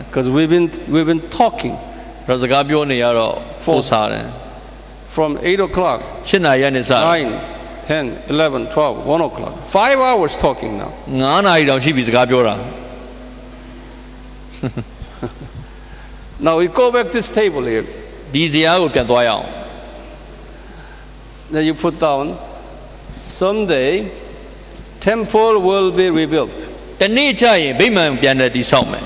Because we've been talking တော့စကားပြောနေရတော့ပို့စားတယ် from 8 o'clock 7 နာရီနဲ့စ 9 10 11 12 1 o'clock 5 hours talking now 9 နာရီတောင်ရှိပြီစကားပြောတာ Now we go back to this table here ဒီဇာတ်ကိုပြန်သွားရအောင် Then you put down someday temple will be rebuilt တနေ့ကျရင်ဗိမာန်ပြန်တယ်တည်ဆောက်မယ်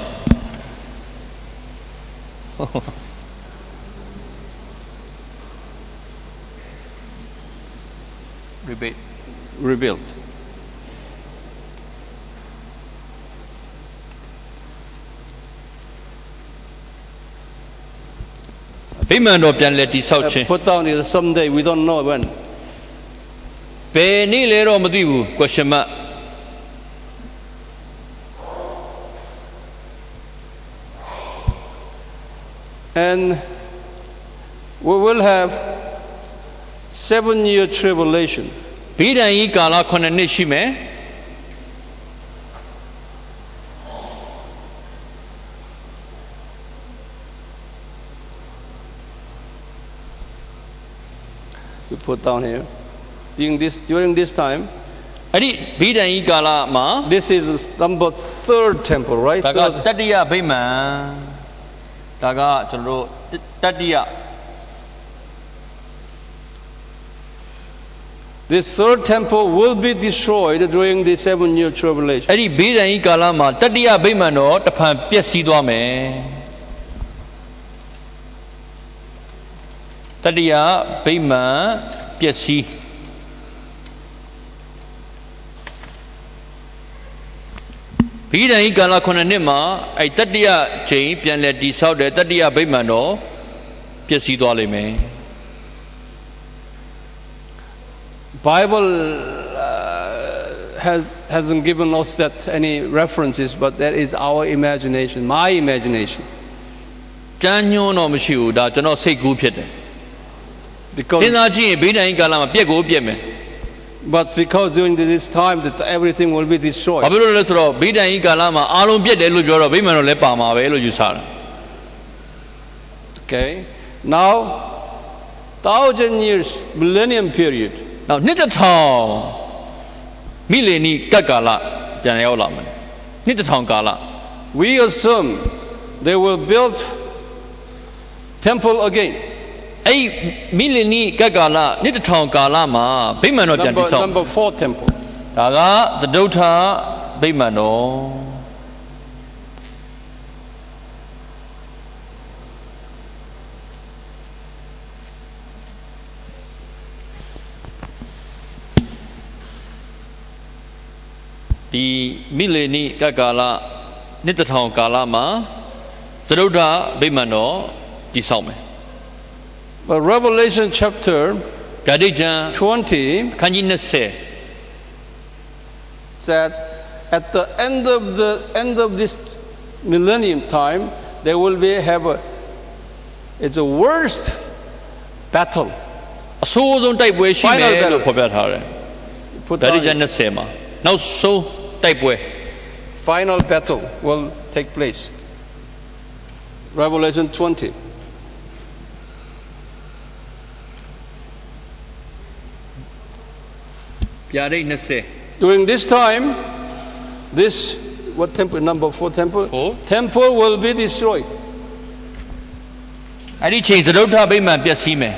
rebuilt ဗိမာန်တော်ပြန်လဲတည်ဆောက်ခြင်း Put down here someday we don't know when ဘယ်နေ့လဲတော့မသိဘူး question mark and we will have 7-year tribulation ဗိဒံကြီးကာလ9နှစ်ရှိမယ် you put down here during this time အဲ့ဒီဗိဒံကြီးကာလမှာ this is number 3rd temple right ဒါကတတိယဗိမာန်ဒါကကျွန်တော်တို့တတိယ This 3rd temple will be destroyed during the 7-year tribulation အဲ့ဒီဗိဒံကြီးကာလမှာတတိယဗိမာန်တော်တဖန်ပျက်စီးသွားမယ်တတိယဗိမာန်ပျက်စီးဗိဒံကြီးကာလ9နှစ်မှာအဲ့တတိယချိန်ပြန်လဲတည်ဆောက်တဲ့တတိယဗိမာန်တော်ပျက်စီးသွားလိမ့်မယ် Bible hasn't given us that any references, but that is our imagination, my imagination. ကျမ်းညွှန်းတော့မရှိဘူးဒါကျွန်တော်စိတ်ကူးဖြစ်တယ် Because စဉ်းစားကြည့်ရင်ဗိဒံကြီးကာလမှာပြက်ကိုပြက်မယ် but because during this time that everything will be destroyed. ဘာဖြစ်လို့လဲဆိုတော့ဗိဒံကြီးကာလမှာအားလုံးပြက်တယ်လို့ပြောတော့ဗိမာန်တော်လည်းပါမှာပဲလို့ယူဆတာ Okay. Now 1,000 years millennium period. နောက်နှစ်တစ်ထောင်မိလေနီကတ်ကာလပြန်ရောက်လာမယ်နှစ်တစ်ထောင်ကာလ We assume they will build temple again. အဲ့မိလေနီကတ်ကာလနှစ်တစ်ထောင်ကာလမှာဗိမာန်တော်ပြန်တည်ဆောက် Number 4 temple. ဒါကသဒုဋ္ဌဗိမာန်တော်ဒီမိလေနီကတ်ကာလနှစ်တစ်ထောင်ကာလမှာသဒုဋ္ဌဗိမာန်တော်တည်ဆောက်မယ် But Revelation chapter ဂတိကျမ်း 20 ခန်းကြီး20 said at the end of this millennium time there will be it's a worst battle အဆိုးဆုံးတိုက်ပွဲရှိမယ်လို့ဖော်ပြထားတယ် Put ဂတိ down ကျမ်း20မှာနောက်ဆုံးတိုက်ပွဲ final battle will take place Revelation 20ဗျာဒိတ်20 During this time this what temple number 4 temple 4 temple will be destroyed အဲ့ဒီချိန်သဒုဋ္ဌဗိမာန်ပျက်စီးမယ်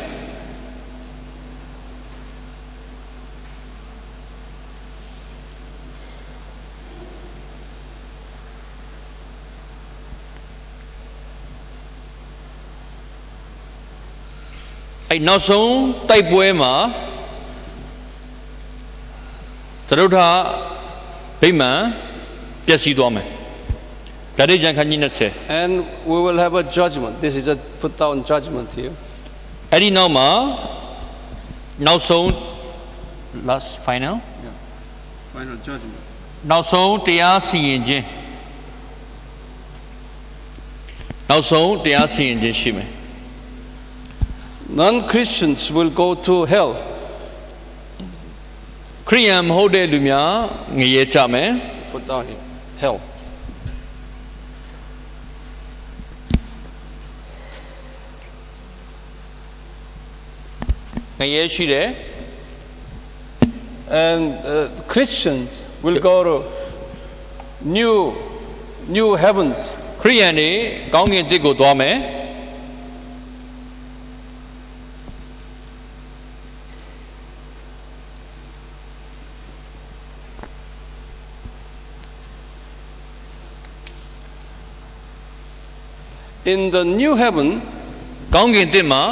အဲ့နောက်ဆုံးတိုက်ပွဲမှာသဒုဋ္ဌဗိမာန်ပျက်စီးသွားမယ်ဂတိကျမ်းခန်းကြီး20 and we will have a judgment this is a put down judgment here အဲ့ဒီနောက်မှာနောက်ဆုံး last final judgment နောက်ဆုံးတရားစီရင်ခြင်းနောက်ဆုံးတရားစီရင်ခြင်းရှိမယ် non-Christians will go to hell ခရိယန်မဟုတ်တဲ့လူများငရဲကြမယ် put down here hell ငရဲရှိတယ် and Christians will go to new heavens. ခရိယန်တွေကောင်းကင်တစ်ကိုသွားမယ် In the new heaven, ကောင်းကင်တစ်မှာ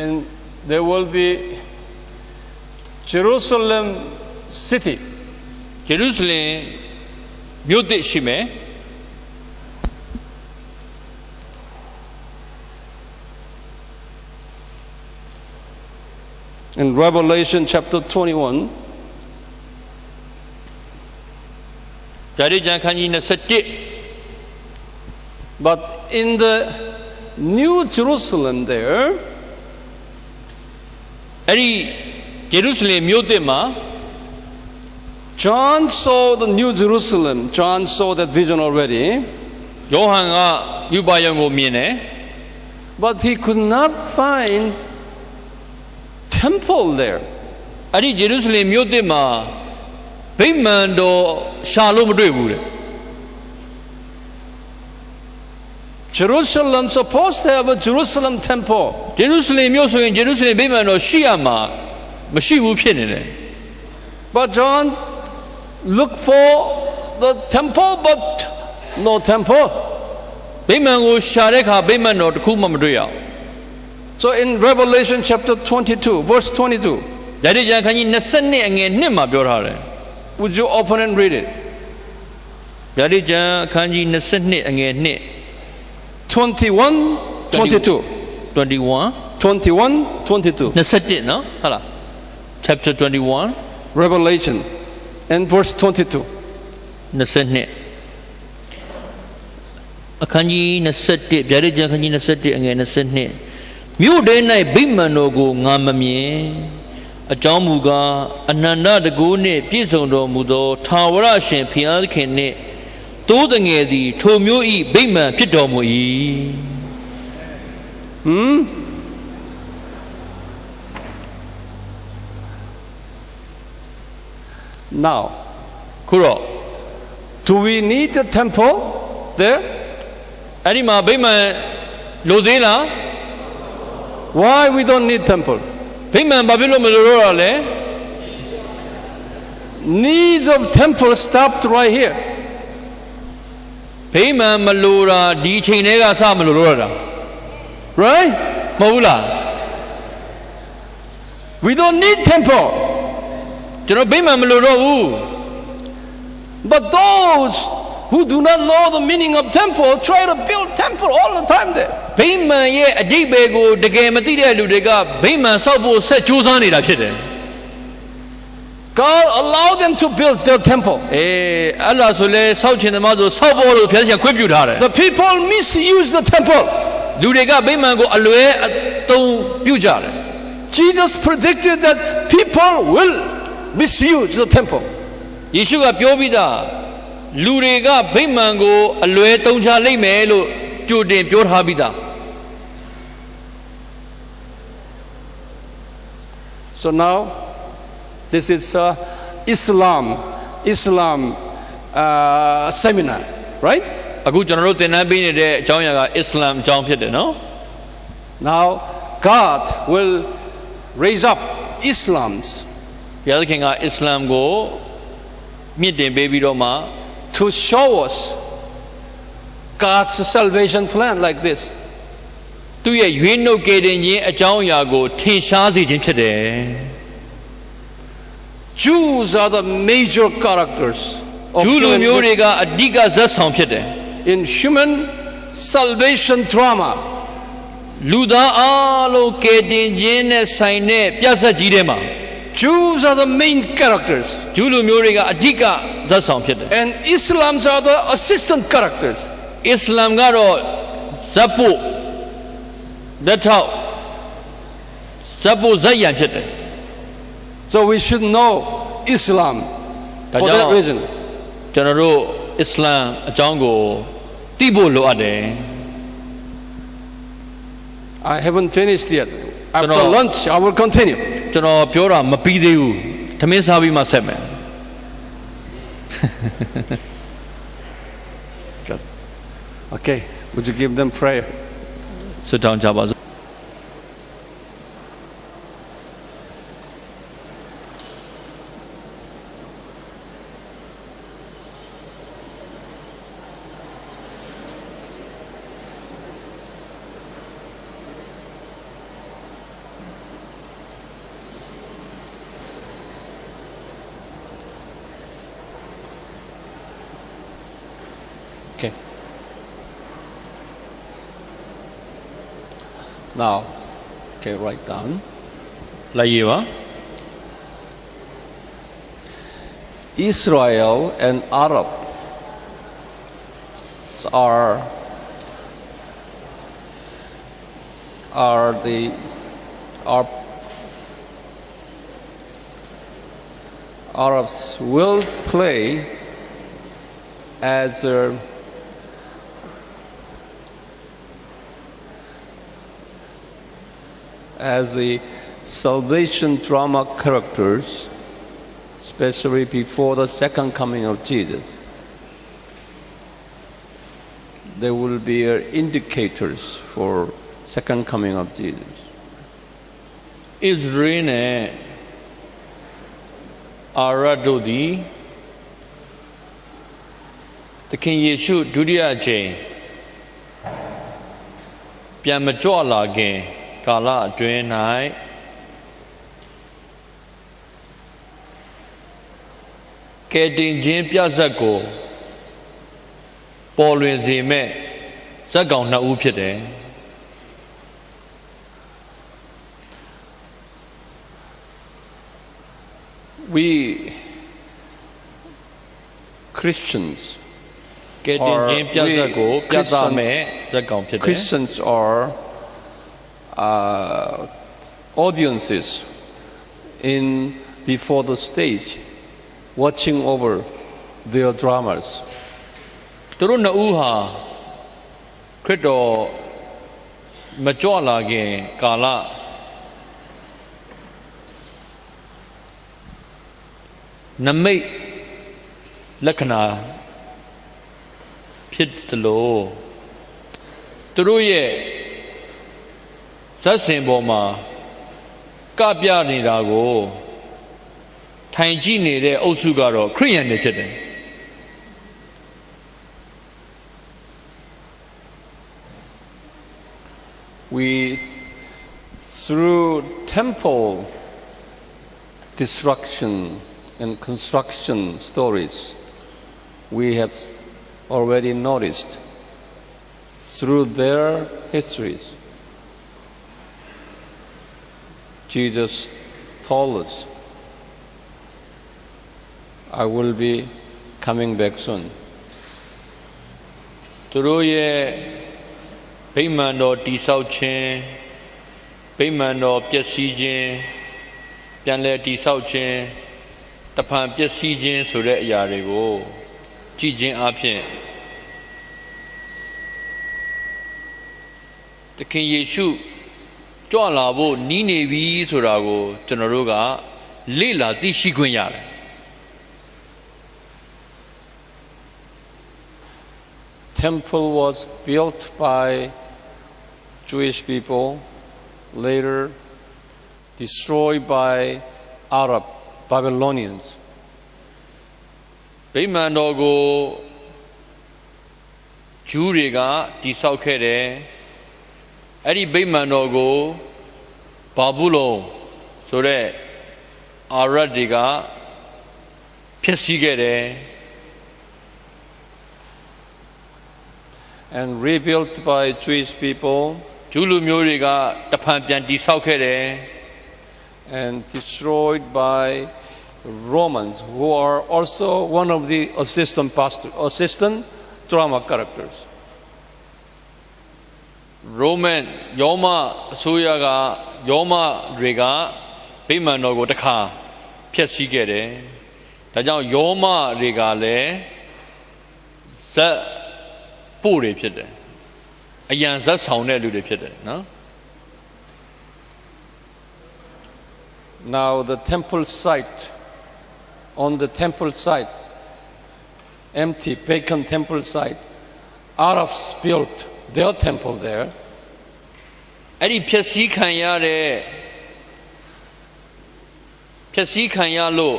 and there will be Jerusalem city. ဂျေရုဆလင်မြို့တစ်ရှိမယ် In Revelation chapter 21, ဗျာဒိတ်ကျမ်းခန်းကြီး21 but in the new Jerusalem there, အဲ့ဒီဂျေရုဆလင်မြို့တစ်မှာ John saw the new Jerusalem. John saw that vision already, ယောဟန်ကယူပါယုံကိုမြင်တယ် but he could not find temple there. အဲ့ဒီဂျေရုဆလင်မြို့တစ်မှာဗိမာန်တော်ရှာလို့မတွေ့ဘူးတဲ့ Jerusalem supposed to have a Jerusalem temple, ဂျေရုဆလင်မြို့ဆိုရင်ဂျေရုဆလင်ဗိမာန်တော်ရှိရမှာမရှိဘူးဖြစ်နေတယ် but John looked for the temple, but no temple. ဗိမာန်ကိုရှာတဲ့အခါဗိမာန်တော်တစ်ခုမှမတွေ့ရဘူး So in Revelation chapter 22, verse 22, ဗျာဒိတ်ကျမ်းခန်းကြီး22အငယ်1မှာပြောထားတယ် would you open and read it? ဗျာဒိတ်ကျမ်းခန်းကြီး22အငယ်1 21, 22. 21 21, 22. 21နော်ဟုတ်လား chapter 21 Revelation and verse 22. 22အခန်းကြီး21ဗျာဒိတ်ကျမ်းခန်းကြီး21အငယ်22မြို့ထဲ၌ဗိမာန်တော်ကိုငါမမြင်အကြောင်းမူကားအနန္တတကူနှင့်ပြည့်စုံတော်မူသောထာဝရရှင်ဘုရားသခင်နှင့်တိုးတငယ်သည်ထိုမျိုးဤဗိမာန်ဖြစ်တော်မူ၏ Now, ခုတော့ do we need a temple there? အဲ့ဒီမှာဗိမာန်လိုသေးလား Why we don't need temple? ဗိမာန်ဘာဖြစ်လို့မလိုတော့တာလဲ Needs of temple stopped right here. ဗိမာန်မလိုတာဒီအချိန်တည်းကစမလိုတော့တာ Right? မဟုတ်ဘူးလား We don't need temple. ကျွန်တော်ဗိမာန်မလိုတော့ဘူး But those who do not know the meaning of temple try to build temple all the time there. ဗိမာန်ရဲ့အဓိပ္ပာယ်ကိုတကယ်မသိတဲ့လူတွေကဗိမာန်ဆောက်ဖို့ဆက်ကြိုးစားနေတာဖြစ်တယ် God allowed them to build their temple. အဲ့လားဆိုလဲဆောက်ချင်တယ်မဆိုဆောက်ဖို့လို့ဘုရားရှင်ခွင့်ပြုထားတယ် The people misuse the temple. လူတွေကဗိမာန်ကိုအလွဲအသုံးပြုကြတယ် Jesus predicted that people will misuse the temple. ယေရှုကပြောပြီးသားလူတွေကဗိမာန်ကိုအလွဲသုံးချလိမ့်မယ်လို့ကြိုတင်ပြောထားပြီးသား So now, this is Islam seminar, right? အခုကျွန်တော်တို့သင်တန်းပေးနေတဲ့အကြောင်းအရာကအစ္စလာမ်အကြောင်းဖြစ်တယ်နော် Now, God will raise up Islams ဘုရားသခင်ကအစ္စလာမ်ကိုမြင့်တင်ပေးပြီးတော့မှ to show us God's salvation plan like this. သူ့ရဲ့ရွေးနှုတ်ကယ်တင်ခြင်းအကြောင်းအရာကိုထင်ရှားစေခြင်းဖြစ်တယ် Jews are the major characters of ဂျူးလူ human မျိုးတွေကအဓိကဇာတ်ဆောင်ဖြစ်တယ် in human salvation drama. လူသားအားလုံးကယ်တင်ခြင်းနဲ့ဆိုင်တဲ့ပြဿနာကြီးထဲမှာ Jews are the main characters ဂျူးလူမျိုးတွေကအဓိကဇာတ်ဆောင်ဖြစ်တယ် and Islams are the assistant characters. အစ္စလာမ်ကတော့ဇတ်ဖို့လက်ထောက်ဇတ်ဖို့ဇတ်ရံဖြစ်တယ် So we should know Islam ဒါ for ကြောင့် that reason. ကျွန်တော်တို့အစ္စလာမ်အကြောင်းကိုသိဖို့လိုအပ်တယ် I I haven't finished yet. Afterကျွန်တော် lunch, I will continue. ကျွန်တော်ပြောတာမပြီးသေးဘူးထမင်းစားပြီးမှဆက်မယ် Okay, would you give them prayer? ဆွတောင်းကြပါစို့ Okay. Now, okay, write down. လိုက်ရပါ Israel and Arab Arabs will play as the salvation drama characters, especially before the second coming of Jesus. They will be indicators for second coming of Jesus. Israel နဲ့အာရတ်တို့သည်သခင်ယေရှုဒုတိယအကြိမ်ပြန်မကြွလာခင်ကာလအတွင်း၌ကယ်တင်ခြင်းပြဇာတ်ကိုပေါ်လွင်စေမဲ့ဇက်ကောင်နှစ်ဦးဖြစ်တယ် We Christians ကယ်တင်ခြင်းပြဇာတ်ကိုပြသမဲ့ဇက်ကောင်ဖြစ်တယ် Christians are audiences in before the stage, watching over their dramas. သူတို့နှစ်ဦးဟာခရစ်တော်မကြွလာခင်ကာလနမိတ်လက္ခဏာဖြစ်တယ်လို့သူတို့ရဲ့ဇက်စင်ပေါ်မှာကပြနေတာကိုထိုင်ကြည့်နေတဲ့အုပ်စုကတော့ခရိယန်တွေဖြစ်တယ် We, through temple destruction and construction stories, we have already noticed through their histories. Jesus told us, I will be coming back soon. သူတို့ရဲ့ဗိမာန်တော်တိဆောက်ခြင်းဗိမာန်တော်ပျက်စီးခြင်းပြန်လည်တိဆောက်ခြင်းတဖန်ပျက်စီးခြင်းဆိုတဲ့အရာတွေကိုကြည်ခြင်းအပြင်သခင်ယေရှုကြွလာဖို့နီးနေပြီဆိုတာကိုကျွန်တော်တို့ကလေ့လာသိရှိခွင့်ရတယ် Temple was built by Jewish people, later destroyed by Arab Babylonians. ဗိမာန်တော်ကိုဂျူးတွေကတိဆောက်ခဲ့တယ်အဲ့ဒီဗိမာန်တော်ကိုဘာဘူးလုံဆိုတဲ့အာရတ်တွေကဖျက်ဆီးခဲ့တယ် and rebuilt by Jewish people ဂျူးလူမျိုးတွေကတဖန်ပြန်တိဆောက်ခဲ့တယ် and destroyed by Romans, who are also one of the assistant drama characters. Roman ယောမအစိုးရကယောမတွေကဗိမာန်တော်ကိုတခါဖျက်ဆီးခဲ့တယ်ဒါကြောင့်ယောမတွေကလည်းဇက်ပို့တွေဖြစ်တယ်အယံဇက်ဆောင်တဲ့လူတွေဖြစ်တယ်နော် Now the temple site, on the temple site, empty, pagan temple site, Arabs built their temple there. အဲ့ဒီဖြည့်ဆည်းခံရတဲ့ဖြည့်ဆည်းခံရလို့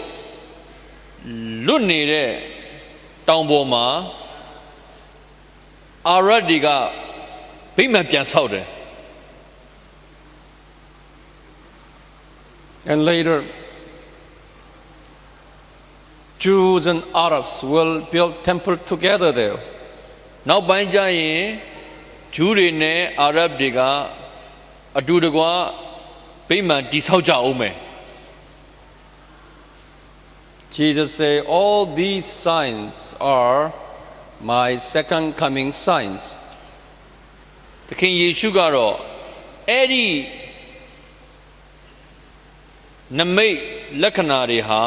လွတ်နေတဲ့တောင်ပေါ်မှာအာရတ်တွေကဗိမာန်ပြန်ဆောက်တယ် And later, Jews and Arabs will build temple together there. နောက်ပိုင်းကျရင်ဂျူးတွေနဲ့အာရတ်တွေကအတူတကွဗိမာန်တည်ဆောက်ကြအောင်မယ် Jesus said, all these signs are my second coming signs. သခင်ယေရှုကတော့အဲ့ဒီနမိတ်လက္ခဏာတွေဟာ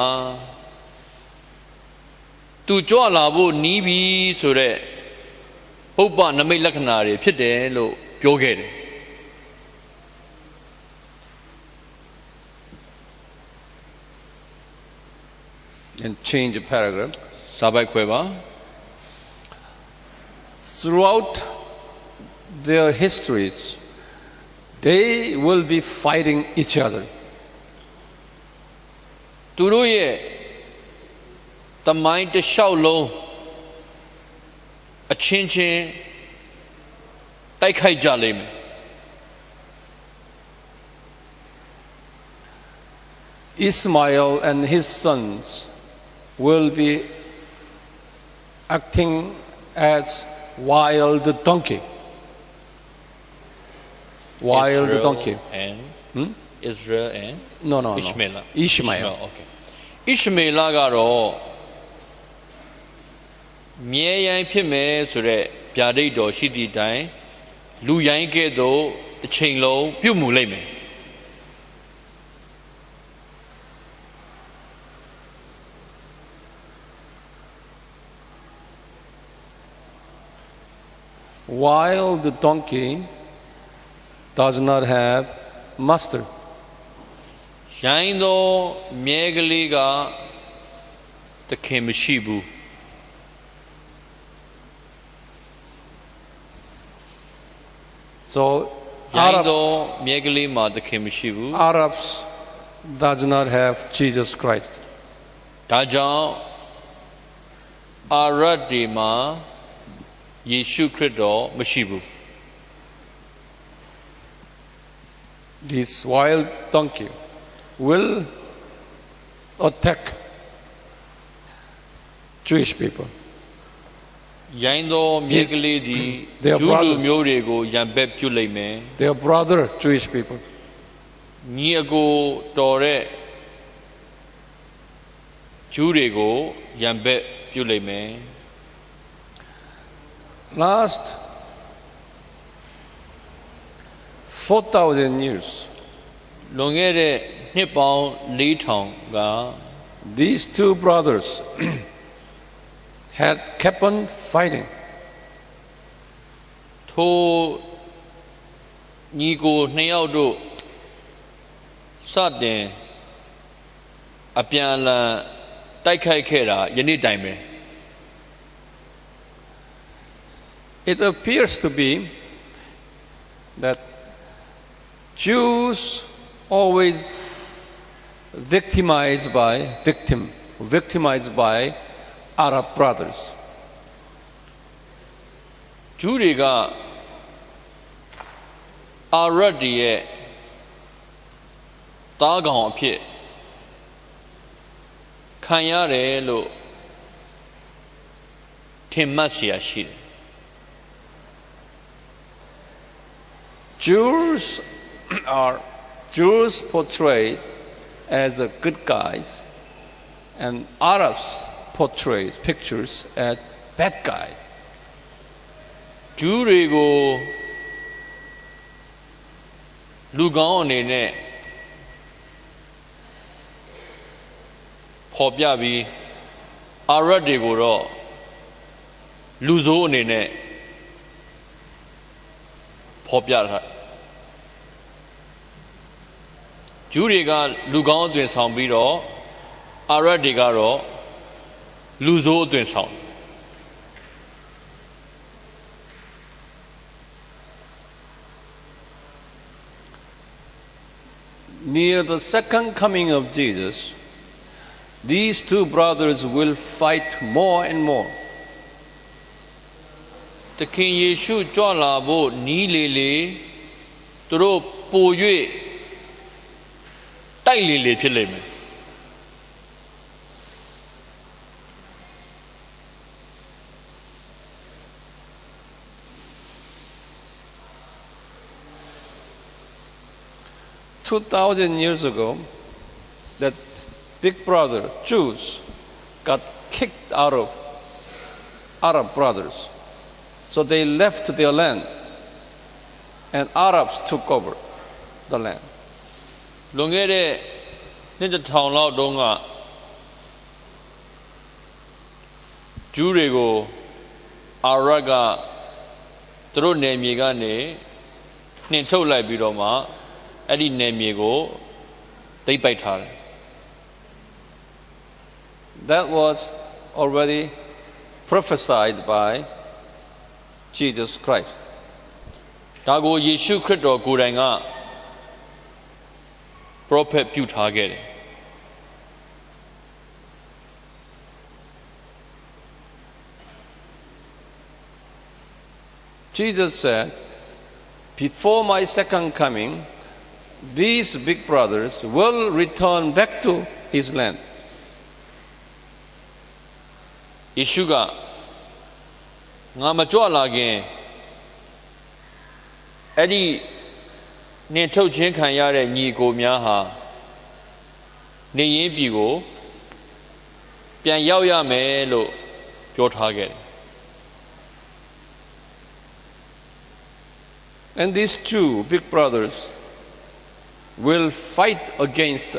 သူကြွလာဖို့နီးပြီဆိုတဲ့ပုပ္ပနမိတ်လက္ခဏာတွေဖြစ်တယ်လို့ပြောခဲ့တယ် And change the paragraph. စာပိုက်ခွဲပါ Throughout their histories, they will be fighting each other. သူတို့ရဲ့တမိုင်းတစ်လျှောက်လုံးအချင်းချင်းတိုက်ခိုက်ကြလိမ့်မယ် Ishmael and his sons will be acting as wild donkey. Wild Israel donkey. and Israel and No. Ishmael. Ishmael. Okay. Ishmael ကတော့မြဲရိုင်းဖြစ်မယ်ဆိုတဲ့ဗျာဒိတ်တော်ရှိသည့်တိုင်လူရိုင်းကဲ့သို့တစ်ချိန်လုံးပြုတ်မှုလိမ့်မယ် While the donkey does not have master. ရိုင်းသောမြဲကလေးကသခင်မရှိဘူး So ရိုင်းသော Arabs, မြဲကလေးမှာသခင်မရှိဘူး Arabs does not have Jesus Christ. ဒါကြောင့်အာရတ်ဒီမှာယေရှုခရစ်တော်မရှိဘူး This wild donkey will attack Jewish people. ရိုင်းသောမြဲကလေးသည် They are ဂျူးလူ brothers. မျိုးတွေကိုရံပက်ပြုတ်လိမ့်မယ် Their brother Jewish people. ညီအကိုတော်တဲ့ဂျူးတွေကိုရံပက်ပြုတ်လိမ့်မယ် Last 4,000 years, လွန်ခဲ့တဲ့နှစ်ပေါင်း4000က these two brothers had kept on fighting. ထိုညီကိုနှစ်ယောက်တို့စတင်အပြန်အလှန်တိုက်ခိုက်ခဲ့တာယနေ့တိုင်ပဲ It appears to be that Jews always victimized by Arab brothers. ဂျူးတွေကအာရတ်တွေရဲ့တားကောင်အဖြစ်ခံရတယ်လို့ထင်မှတ်เสียရှိတယ် Jews portrayed as a good guys, and Arabs portrays pictures as bad guys. ဂျူးတွေကိုလူကောင်းအနေနဲ့ပေါ်ပြပြီးအာရတ်တွေကိုတော့လူဆိုးအနေနဲ့ပေါ်ပြတာ ဂျူးတွေကလူကောင်းအသွင်ဆောင်ပြီးတော့အာရဗ်တွေကတော့လူဆိုးအသွင်ဆောင် Near the second coming of Jesus, these two brothers will fight more and more. တခင်ယေရှုကြွလာဖို့နီးလေလေသူတို့ပို၍တိုက်လေလေဖြစ်လိမ့်မယ် 2,000 years ago, that big brother, Jews, got kicked out of Arab brothers. So they left their land, and Arabs took over the land. လွန်ခဲ့တဲ့နှစ်တစ်ထောင်လောက်တုန်းကဂျူးတွေကိုအာရဗ်ကသူတို့နယ်မြေကနေနှင်ထုတ်လိုက်ပြီးတော့မှအဲ့ဒီနယ်မြေကိုသိမ်းပိုက်ထားတယ် That was already prophesied by Jesus Christ. ဒါကိုယေရှုခရစ်တော်ကိုယ်တိုင်က prophet ပြုထားခဲ့တယ် Jesus said, before my second coming, these big brothers will return back to his land. ယေရှုကငါမကြွလာခင်အဲ့ဒီနှင်ထုတ်ခြင်းခံရတဲ့ညီကိုများဟာနေရင်းပြည်ကိုပြန်ရောက်ရမယ်လို့ပြောထားခဲ့တယ် And these two big brothers will fight against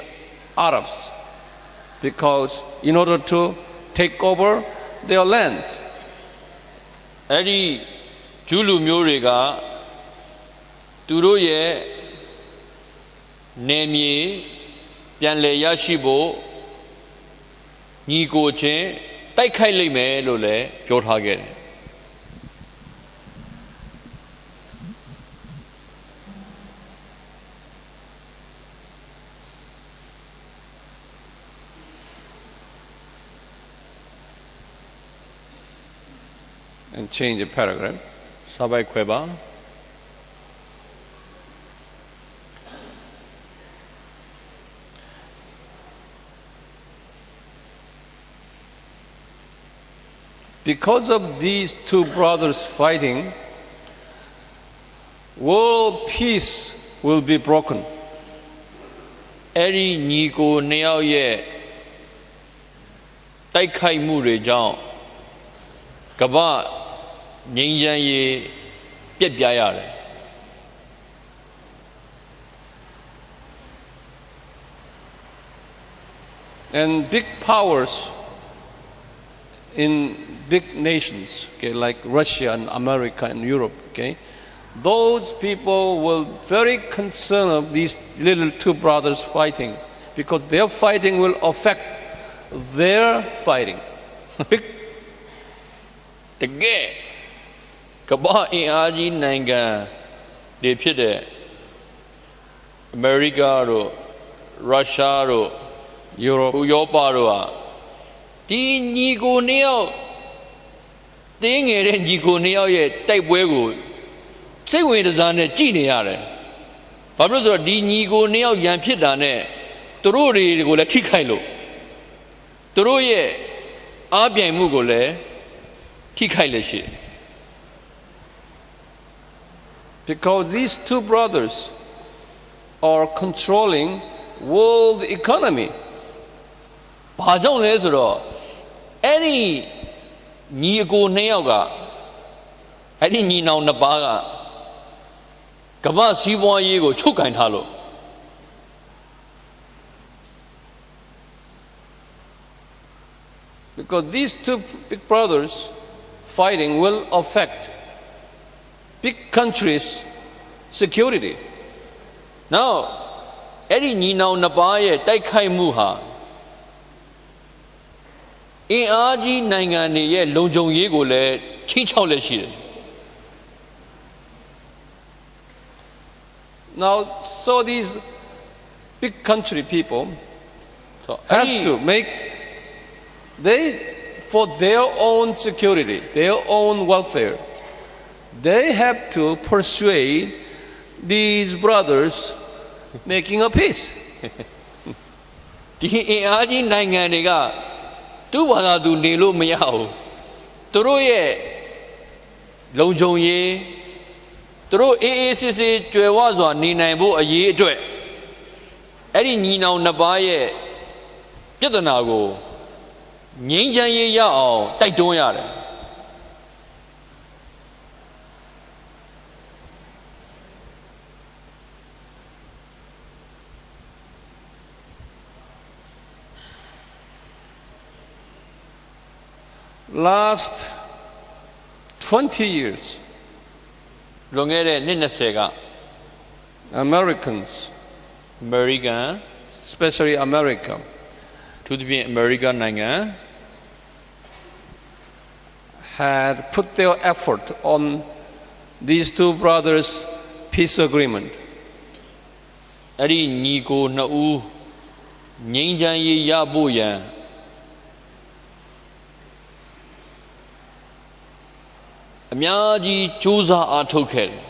Arabs because in order to take over their land. အဲ့ဒီဂျူးလူမျိုးတွေကသူတို့ရဲ့နေမြေပြန်လည်ရရှိဖို့ညီကိုချင်းတိုက်ခိုက်လိမ့်မယ်လို့လည်းပြောထားခဲ့တယ် And change the paragraph. စာပိုက်ခွဲပါ Because of these two brothers fighting, world peace will be broken. အဲ့ဒီညီကိုနှစ်ယောက်ရဲ့တိုက်ခိုက်မှုတွေကြောင့်ကမ္ဘာငြိမ်းချမ်းရေးပြက်ပြားရတယ် And big powers in big nations, okay, like Russia and America and Europe, okay, those people will very concerned of these little two brothers fighting because their fighting will affect their fighting. Big တကယ်ကမ္ဘာအင်အားကြီးနိုင်ငံတွေဖြစ်တဲ့အမေရိကတို့ရုရှားတို့ Europe, ဥရောပတို့ဟာဒီညီကိုနှစ်ယောက်တင်းငယ်တဲ့ညီကိုနှစ်ယောက်ရဲ့တိုက်ပွဲကိုစိတ်ဝင်စားနဲ့ကြည်နေရတယ်။ဘာဖြစ်လို့ဆိုတော့ဒီညီကိုနှစ်ယောက်ရန်ဖြစ်တာနဲ့သူတို့တွေကိုလည်းထိခိုက်လို့သူတို့ရဲ့အားပြိုင်မှုကိုလည်းထိခိုက်လက်ရှိ because these two brothers are controlling world economy. ဘာကြောင့်လဲဆိုတော့အဲ့ဒီညီအကိုနှစ်ယောက်ကအဲ့ဒီညီနောင်နှစ်ပါးကကမ္ဘာစီးပွားရေးကိုချုပ်ကင်ထားလို့ Because these two big brothers fighting will affect big countries' security. Now အဲ့ဒီညီနောင်နှစ်ပါးရဲ့တိုက်ခိုက်မှုဟာအင်အားကြီးနိုင်ငံတွေရဲ့လုံခြုံရေးကိုလည်းချိန်ချောက်လက်ရှိတယ် Now, so these big country people have to make for their own security, their own welfare, they have to persuade these brothers making a peace. ဒီအင်အားကြီးနိုင်ငံတွေကသူ့ဘာသာသူနေလို့မရဘူးသူတို့ရဲ့လုံခြုံရေးသူတို့အေးအေးဆေးဆေးကြွယ်ဝစွာနေနိုင်ဖို့အရေးအတွက်အဲ့ဒီညီနောင်နှစ်ပါးရဲ့ပြဿနာကိုငြိမ်းချမ်းရေးရအောင်တိုက်တွန်းရတယ် Last 20 years, လွန်ခဲ့တဲ့နှစ်20က Americans, American especially America, သူတို့ပြင် American နိုင်ငံ had put their effort on these two brothers' peace agreement. အဲ့ဒီညီကိုနှစ်ဦးငြိမ်းချမ်းရေးရဖို့ရန်အများကြီးကြိုးစားအားထုတ်ခဲ့တယ်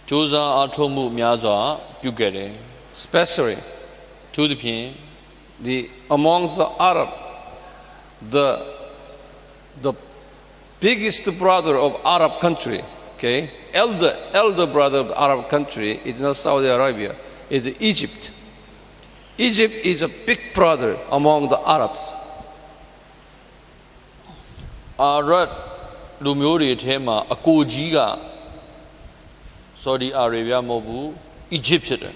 ကြိုးစားအားထုတ်မှုများစွာပြုခဲ့တယ် Especially သူတို့ဖြင့် amongst the Arab, the biggest brother of Arab country, okay, elder brother of Arab country is not Saudi Arabia, is Egypt. Egypt is a big brother among the Arabs. အာရတ်လူမျိုးတွေထဲမှာအကိုကြီးကဆော်ဒီအာရေဗျမဟုတ်ဘူးအီဂျစ်ဖြစ်တယ်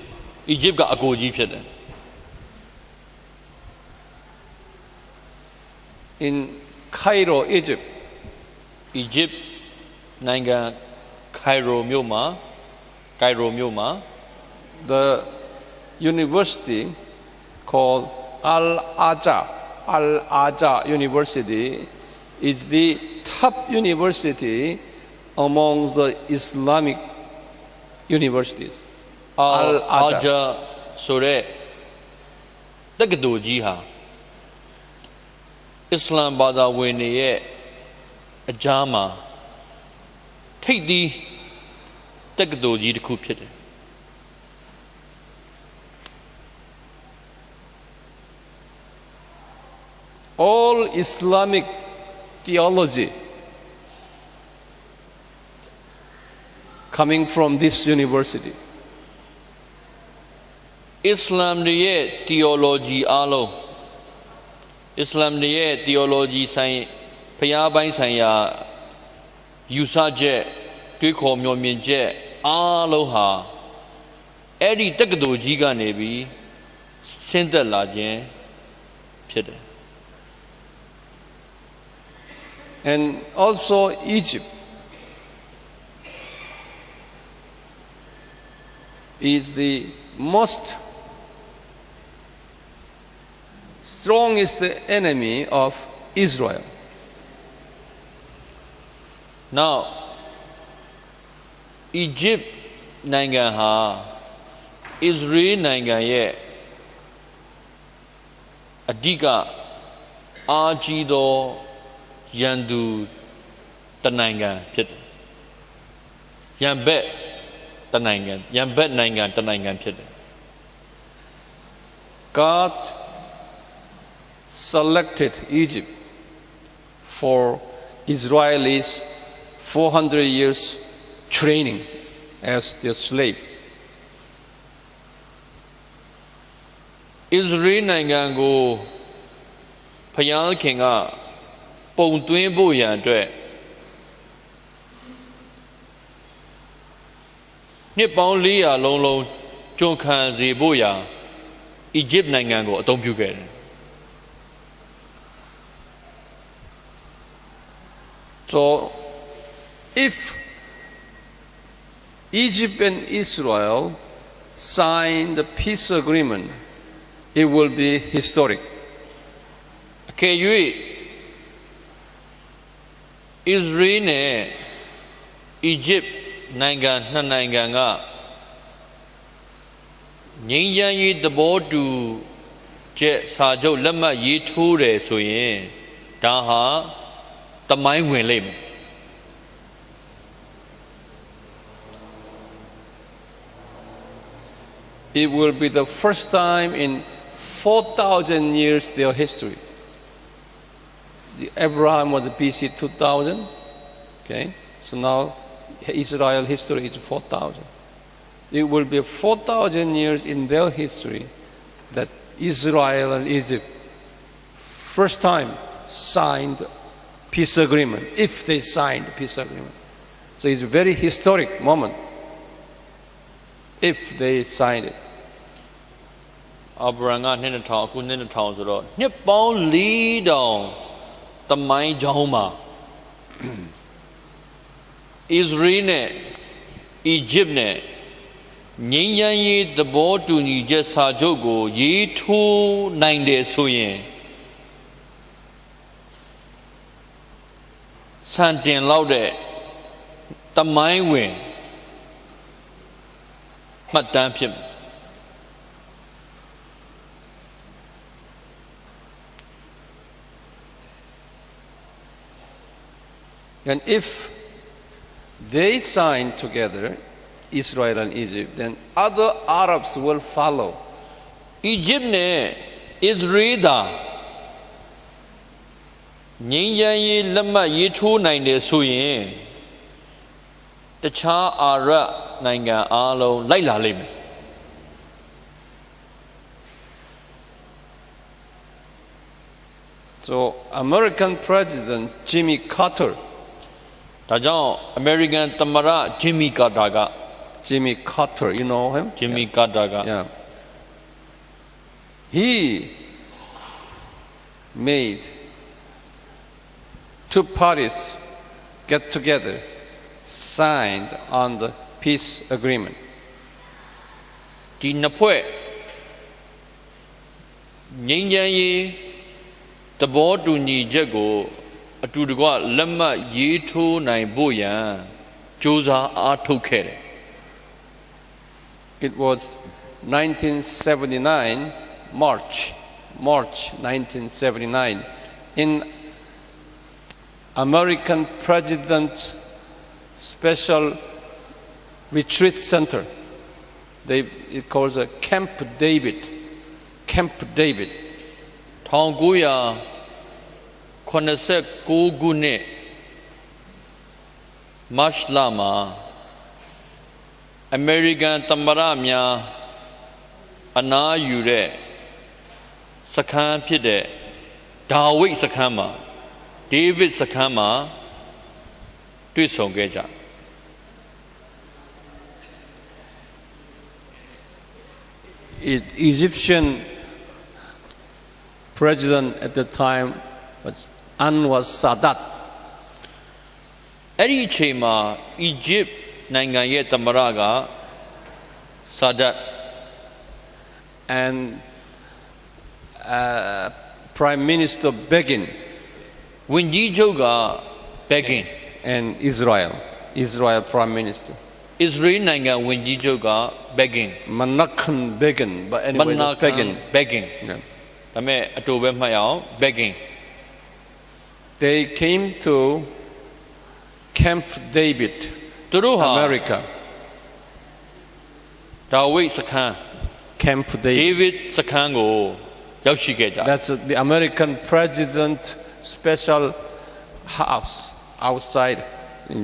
အီဂျစ်ကအကိုကြီးဖြစ်တယ် In Cairo, Egypt, အီဂျစ်နိုင်ငံကိုင်ရိုမြို့မှာ the university called Al-Azhar University is the top university among the Islamic universities. Al-Azhar ဆိုတဲ့တက္ကသိုလ်ကြီးဟာအစ္စလာမ်ဘာသာဝင်တွေရဲ့အကြားမှာထိပ်သီးတက္ကသိုလ်ကြီးတစ်ခုဖြစ်တယ် All Islamic theology coming from this university. Islam ရဲ့ theology အားလုံး Islam ရဲ့ theology ဆိုင်ဖျားပိုင်းဆိုင်ရာယူဆချက်တွေးခေါ်မျှော်မြင်ချက်အားလုံးဟာအဲ့ဒီတက္ကသိုလ်ကြီးကနေပြီးဆင်းသက်လာခြင်းဖြစ်တယ် And also Egypt is the most strongest enemy of Israel. Now Egypt နိုင်ငံဟာ Israel နိုင်ငံရဲ့အဓိကအားကြီးသောရန်သူတနိုင်ငံဖြစ်တယ်ရန်ဘက်နိုင်ငံဖြစ်တယ် God selected Egypt for Israelis 400 years training as their slave. Israel နိုင်ငံကိုဖျားခင်ကပုံသွင်းဖို့ရန်အတွက်နှစ်ပေါင်း400လုံးကျွန်ခံစေဖို့ရာအီဂျစ်နိုင်ငံကိုအသုံးပြုခဲ့တယ် So if Egypt and Israel sign the peace agreement, it will be historic. အကယ်၍ Israel နဲ့ Egypt နိုင်ငံနှစ်နိုင်ငံကငြိမ်းချမ်းရေးသဘောတူချက်စာချုပ်လက်မှတ်ရေးထိုးတယ်ဆိုရင်ဒါဟာသမိုင်းဝင်လိမ့်မယ် It will be the first time in 4,000 years their history. Abraham was BC 2000, okay? So now Israel history is 4,000. It will be 4,000 years in their history that Israel and Egypt first time signed peace agreement, if they signed peace agreement. So it's a very historic moment if they signed it. အာဗြဟံကနှစ်2000အခုနှစ်2000ဆိုတော့နှစ်ပေါင်း4000သမိုင်းကြောင်းမှာ Israel နဲ့ Egypt နဲ့ငြိမ်းချမ်းရေးသဘောတူညီချက်စာချုပ်ကိုရေးထိုးနိုင်တယ်ဆိုရင်စံတင်လောက်တဲ့သမိုင်းဝင်မှတ်တမ်းဖြစ် And if they sign together, Israel and Egypt, then other Arabs will follow. Egypt နဲ့ Israel သာငြိမ်းချမ်းရေးလက်မှတ်ရေးထိုးနိုင်တယ်ဆိုရင်တခြားအာရပ်နိုင်ငံအားလုံးလိုက်လာလိမ့်မယ် So American President Jimmy Carter, ဒါကြောင့် American သမ္မတ Jimmy Carter က Jimmy Carter, you know him? Jimmy Carter က Yeah. He made two parties get together, signed on the peace agreement. ဒီနှစ်ဖွဲ့ငြိမ်းချမ်းရေးသဘောတူညီချက်ကိုအတူတကွလက်မှတ်ရေးထိုးနိုင်ဖို့ရန်ကြိုးစားအားထုတ်ခဲ့တယ် It was 1979, March 1979, in American President's Special Retreat Center. It calls a Camp David. 1989ခုနှစ်မတ်လမှာအမေရိကန်သမ္မတများအနားယူတဲ့စခန်းဖြစ်တဲ့ဒါဝိဒ်စခန်းမှာဒေးဗစ်စခန်းမှာတွေ့ဆုံခဲ့ကြ Egyptian president at the time was Anwar Sadat. အဲ့ဒီအချိန်မှာ Egypt နိုင်ငံရဲ့သမ္မတက Sadat and Prime Minister Begin ဝန်ကြီးချုပ်က Begin and Israel Prime Minister Israel နိုင်ငံဝန်ကြီးချုပ်က Begin Menachem Begin, but anyway Begin ဒါပေမဲ့အတူပဲမှတ်ရအောင် Begin they came to Camp David, သူတို့ဟာ America. ဒါဝိဒ်စခန်း Camp David. David စခန်းကိုရောက်ရှိခဲ့ကြ That's the American President Special House outside in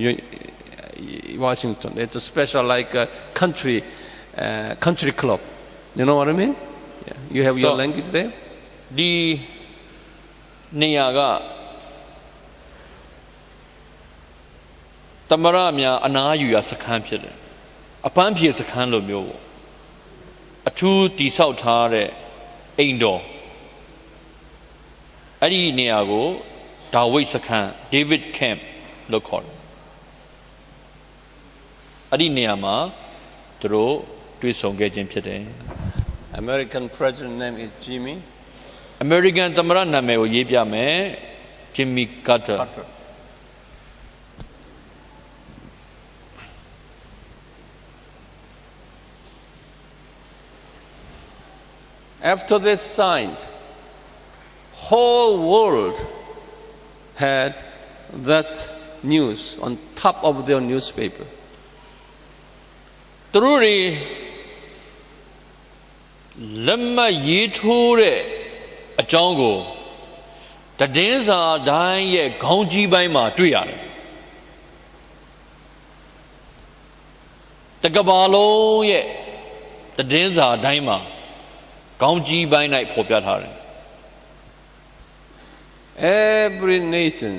Washington. It's a special like country club. You know what I mean? Yeah. You have your language there? ဒီနေရာကသမ္မတများအနားယူရာစခန်းဖြစ်တယ်အပန်းဖြေစခန်းလိုမျိုးပေါ့အထူးတိဆောက်ထားတဲ့အိမ်တော်အဲ့ဒီနေရာကိုဒါဝိဒ်စခန်း David Camp လို့ခေါ်တယ် အဲ့ဒီနေရာမှာသူတို့တွေ့ဆုံခဲ့ခြင်းဖြစ်တယ် American president name is Jimmy American သမ္မတနာမည်ကိုရေးပြမယ် Jimmy Carter Carter. After they signed, whole world had that news on top of their newspaper. သူတို့တွေလက်မှတ်ရေးထိုးတဲ့အကြောင်းကိုတည်င်းစာတိုင်းရဲ့ခေါင်းကြီးပိုင်းမှာတွေ့ရတယ်တကဘာလုံးရဲ့တည်င်းစာတိုင်းမှာခေါင်းကြီးပိုင်း၌ဖော်ပြထားတယ် Every nation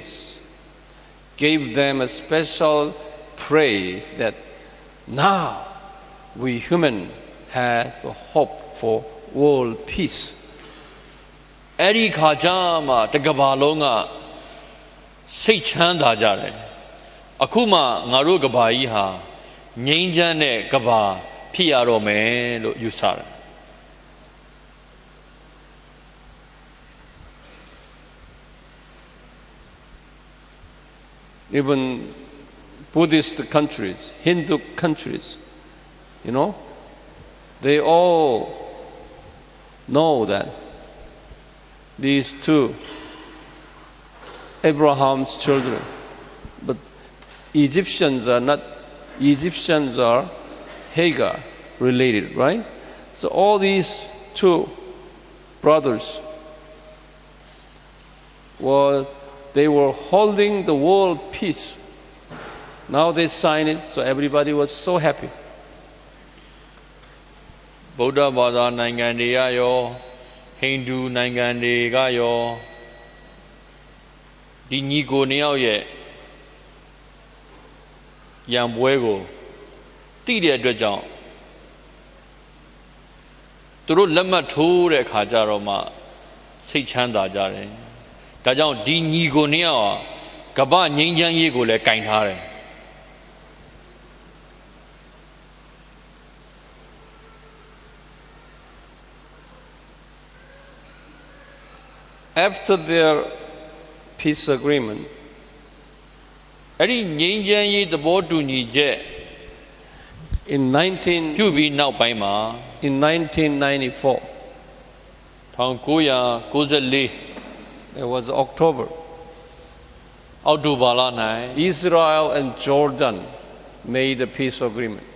gave them a special praise that now we human have a hope for world peace. အဲ့ဒီခါကျမှတကဘာလုံးကစိတ်ချမ်းသာကြတယ်အခုမှငါတို့ကဘာကြီးဟာငြိမ်းချမ်းတဲ့ကဘာဖြစ်ရတော့မယ်လို့ယူဆတယ် Even Buddhist countries, Hindu countries, you know, they all know that these two Abraham's children, but Egyptians are Hagar related, right? So all these two brothers they were holding the world peace. Now they signed it, so everybody was so happy. ဗုဒ္ဓဘာသာနိုင်ငံတွေကရောဟိန္ဒူနိုင်ငံတွေကရောဒီညီကိုနှစ်ယောက်ရဲ့ရံပွဲကိုတိတဲ့အတွက်ကြောင့်သူတို့လက်မှတ်ထိုးတဲ့အခါကျတော့မှစိတ်ချမ်းသာကြတယ်ဒါကြောင့်ဒီညီကိုနှစ်ယောက်ကမ္ဘာငြိမ်းချမ်းရေးကိုလည်းကင်ထားတယ် After their peace agreement, အဲ့ဒီငြိမ်းချမ်းရေးသဘောတူညီချက် in ပြုပြီးနောက်ပိုင်းမှာ 1994, 1994 there was October, အောက်တိုဘာလ၌ Israel and Jordan made a peace agreement.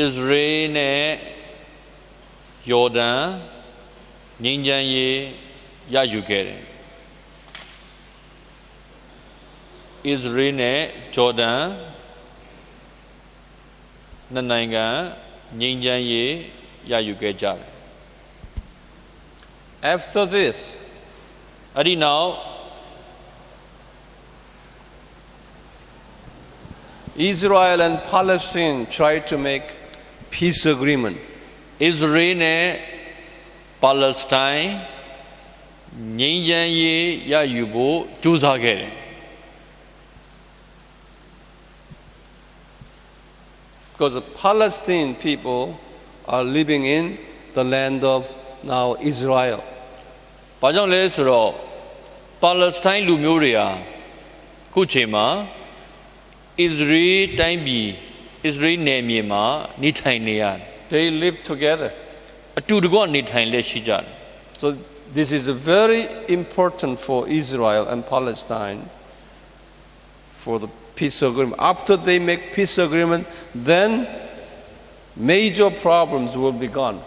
Israel နဲ့ Jordan ငြိမ်းချမ်းရေးရယူခဲ့တယ် Israel နဲ့ Jordan နှစ်နိုင်ငံငြိမ်းချမ်းရေးရယူခဲ့ကြတယ် After this, အဲ့ဒီနောက် Israel and Palestine tried to make peace agreement. Israel နဲ့ Palestine ငြိမ်းချမ်းရေးရယူဖို့ကြိုးစားခဲ့တယ် Because the Palestinian people are living in the land of now Israel. ဘာကြောင့်လဲဆိုတော့ Palestine လူမျိုးတွေဟာခုချိန်မှာ Israel တိုင်းပြည် Israel နယ်မြေမှာနေထိုင်နေရတယ် They live together. အတူတကွနေထိုင်လက်ရှိကြတယ် So this is very important for Israel and Palestine for the peace agreement. After they make peace agreement, then major problems will be gone.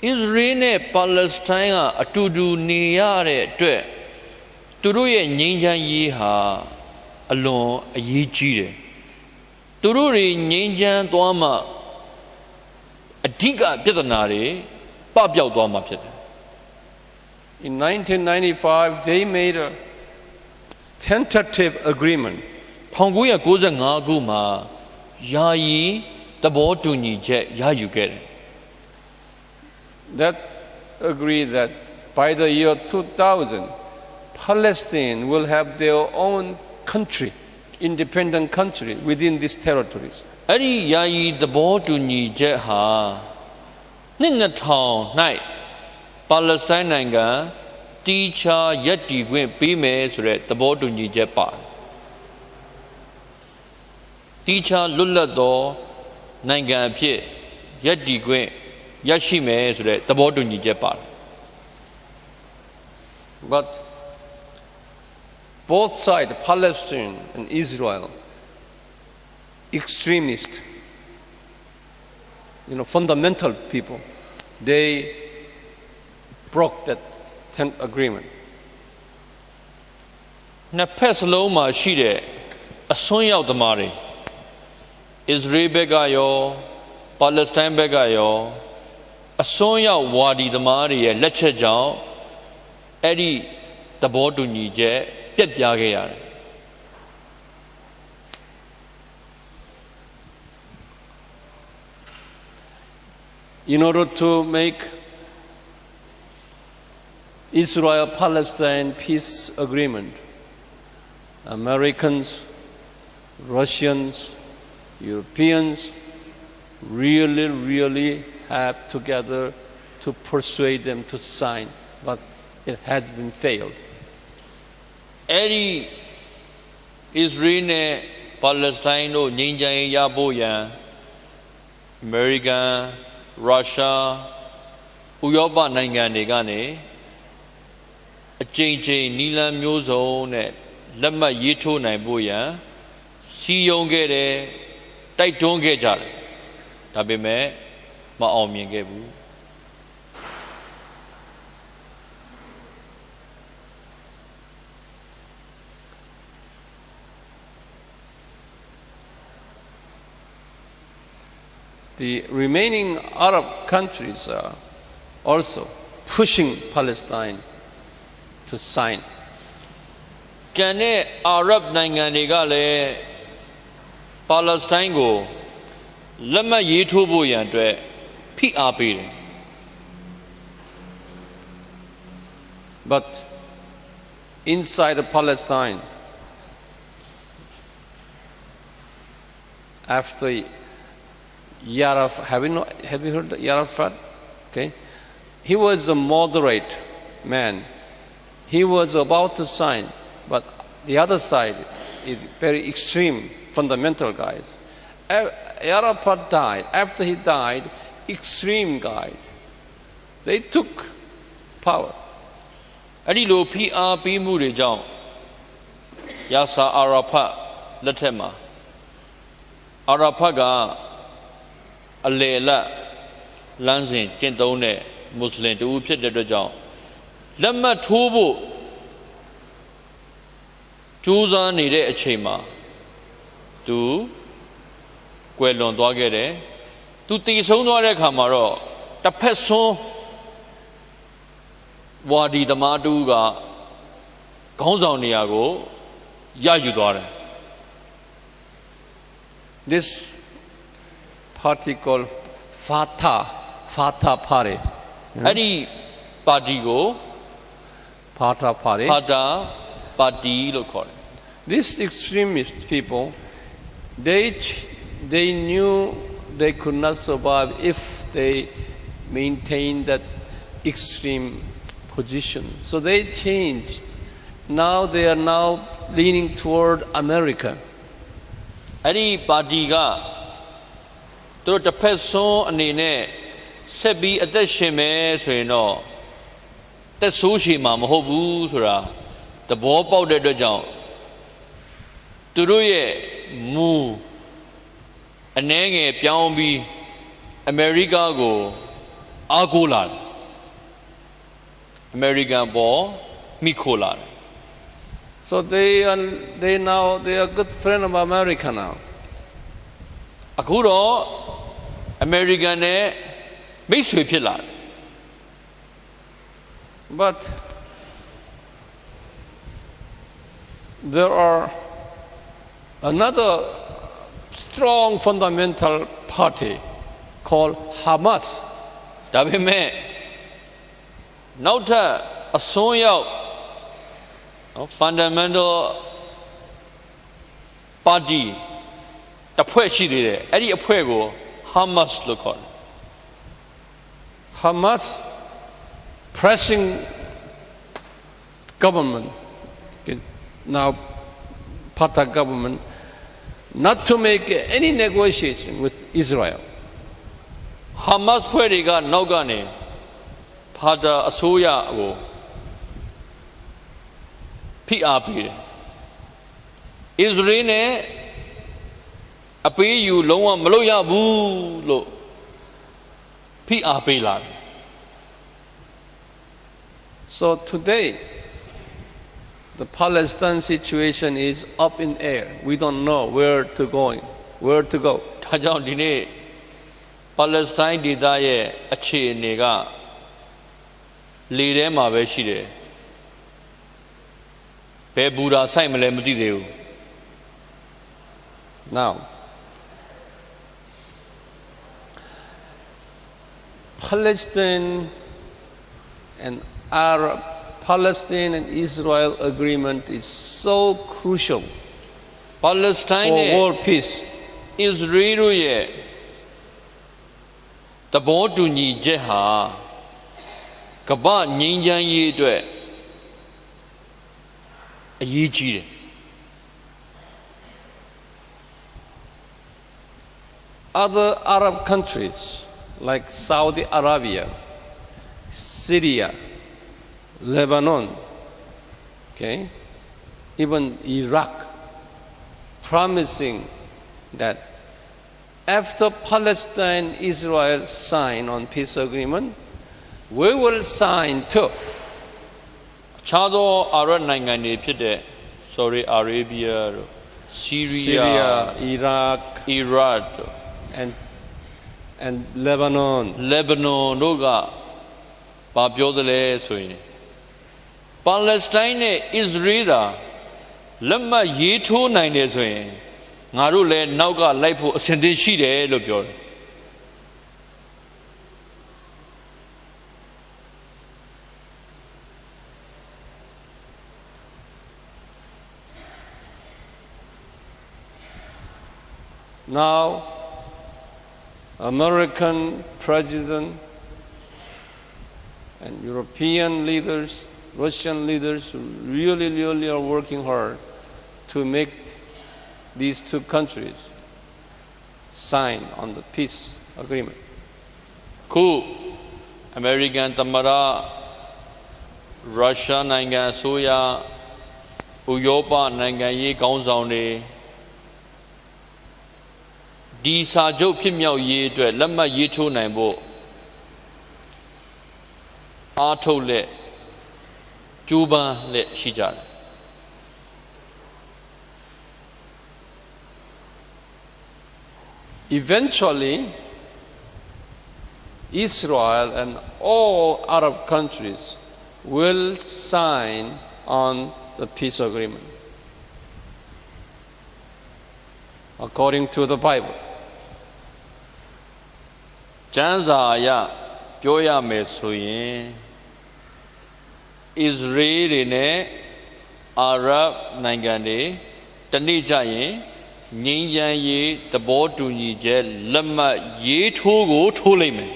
Israel နဲ့ Palestine ကအတူတူနေရတဲ့အတွက်သူတို့ရဲ့ငြိမ်းချမ်းရေးဟာအလွန်အရေးကြီးတယ်သူတို့တွေငြိမ်းချမ်းသွားမှအဓိကပြဿနာတွေပပျောက်သွားမှာဖြစ်တယ် In 1995, they made a tentative agreement. 1995 ခုမှာယာယီသဘောတူညီချက်ရယူခဲ့တယ် That agreed that by the year 2000, Palestine will have their own country. independent country within these territories. အဲ့ဒီယာယီသဘောတူညီချက်ဟာနှစ်2000၌ပါလက်စတိုင်းနိုင်ငံတီချာရက်တီခွင့်ပေးမယ်ဆိုတဲ့သဘောတူညီချက်ပါတယ်တီချာလွတ်လပ်သောနိုင်ငံအဖြစ်ရက်တီခွင့်ရရှိမယ်ဆိုတဲ့သဘောတူညီချက်ပါတယ် But both sides, Palestine and Israel, extremist, fundamental people, they broke that tent agreement. နှစ်ဖက်စလုံးမှာရှိတဲ့အစွန်းရောက်သမားတွေ Israel ဘက်ကရော Palestine ဘက်ကရောအစွန်းရောက်ဝါဒီသမားတွေရဲ့လက်ချက်ကြောင့်အဲ့ဒီသဘောတူညီချက်ပြတ်ပြားခဲ့ရတယ် In order to make Israel-Palestine peace agreement, Americans, Russians, Europeans really have together to persuade them to sign, but it has been failed. အဲ့ဒီ Israel နဲ့ Palestine တို့ငြိမ်းချမ်းရေးရဖို့ရန် American, Russia ဥရောပနိုင်ငံတွေကနေအကြိမ်ကြိမ်နီလန်မျိုးစုံနဲ့လက်မှတ်ရေးထိုးနိုင်ဖို့ရန်စီယုံခဲ့တယ်တိုက်တွန်းခဲ့ကြတယ်ဒါပေမဲ့မအောင်မြင်ခဲ့ဘူး The remaining Arab countries are also pushing Palestine to sign. ကျန်တဲ့အာရပ်နိုင်ငံတွေကလည်းပါလက်စတိုင်းကိုလက်မှတ်ရေးထိုးဖို့ရန်အတွက်ဖိအားပေးတယ် But inside of Palestine, after have you heard of Arafat? Okay, he was a moderate man. He was about to sign, but the other side is very extreme, fundamental guys. Arafat died. After he died, extreme guys, they took power. အဲ့ဒီလိုဖိအားပေးမှုတွေကြောင့်ယာဆာအာရာဖတ်လက်ထက်မှာအာရာဖတ်ကအလေအလတ်လမ်းစဉ်ကျင့်သုံးတဲ့မွတ်စလင်တူဖြစ်တဲ့အတွက်ကြောင့်လက်မှတ်ထိုးဖို့ကြိုးစားနေတဲ့အချိန်မှာသူကွယ်လွန်သွားခဲ့တယ်သူတည်ဆုံးသွားတဲ့အခါမှာတော့တစ်ဖက်ဆွန်းဝါဒီသမားတူကခေါင်းဆောင်နေရာကိုရယူသွားတယ် This party called Fatah party. အဲ့ဒီပါတီကို Fatah party. ဖာတာပါတီလို့ခေါ်တယ် These extremist people, they knew they could not survive if they maintained that extreme position. So they changed. Now they are now leaning toward America. အဲ့ဒီပါတီကသူတို့တစ်ဖက်ဆွန်းအနေနဲ့ဆက်ပြီးအသက်ရှင်မယ်ဆိုရင်တော့တက်ဆိုးရှည်မှာမဟုတ်ဘူးဆိုတာသဘောပေါက်တဲ့အတွက်ကြောင့်သူတို့ရဲ့မူအနှဲငယ်ပြောင်းပြီးအမေရိကကိုအားကိုးလာတယ်အမေရိကန်ပေါ်မိခိုလာတယ် So they are good friend of America now. အခုတော့အမေရိကန်နဲ့မိတ်ဆွေဖြစ်လာတယ် But there are another strong fundamental party called Hamas. ဒါပေမဲ့နောက်ထပ်အစွန်းရောက် fundamental ပါတီတစ်ဖွဲ့ရှိသေးတယ်အဲ့ဒီအဖွဲ့ကို Hamas လို့ခေါ်တယ် Hamas pressing government, okay, now Fatah government, not to make any negotiation with Israel. Hamas ဖွဲ့တွေကနောက်ကနေ Fatah အစိုးရကိုဖိအားပေးတယ် Israel နဲ့အပေးယူလုံးဝမလုပ်ရဘူးလို့ဖိအားပေးလာတယ် So today, the Palestine situation is up in air. We don't know where to go. ဒါကြောင့်ဒီနေ့ Palestine ဒေသရဲ့အခြေအနေကလေထဲမှာပဲရှိတယ်ဘယ်ဘူတာဆိုင်မလဲမသိသေးဘူး Now, Palestine and Israel agreement is so crucial Palestine for နဲ့ world peace. Israel တို့ရဲ့သဘောတူညီချက်ဟာကမ္ဘာငြိမ်းချမ်းရေးအတွက်အရေးကြီးတယ် Other Arab countries like Saudi Arabia, Syria, Lebanon, okay, even Iraq, promising that after Palestine, Israel sign on peace agreement, we will sign too. အခြားသောအာရပ်နိုင်ငံတွေဖြစ်တဲ့ Saudi Arabia တို့ Syria, Iraq, Iraq and Lebanon. တို့ကဘာပြောသလဲဆိုရင် Palestine နဲ့ Israel သာလက်မှတ်ရေးထိုးနိုင်တယ်ဆိုရင်ငါတို့လည်းနောက်ကလိုက်ဖို့အစဉ်သင့်ရှိတယ်လို့ပြောတယ် Now, American president and European leaders, Russian leaders really are working hard to make these two countries sign on the peace agreement. ခု American သမ္မတ Russia နိုင်ငံအစိုးရ ဥရောပနိုင်ငံရေးခေါင်းဆောင်တွေဒီစာချုပ်ဖြစ်မြောက်ရေးအတွက်လက်မှတ်ရေးထိုးနိုင်ဖို့အားထုတ်လက်ကြိုးပမ်းလက်ရှိကြတယ် Eventually, Israel and all Arab countries will sign on the peace agreement, according to the Bible. ကျမ်းစာအရပြောရမယ်ဆိုရင် Israel တွေနဲ့ Arab နိုင်ငံတွေတနေ့ကျရင်ငြိမ်းချမ်းရေးသဘောတူညီချက်လက်မှတ်ရေးထိုးကိုထိုးလိုက်မယ်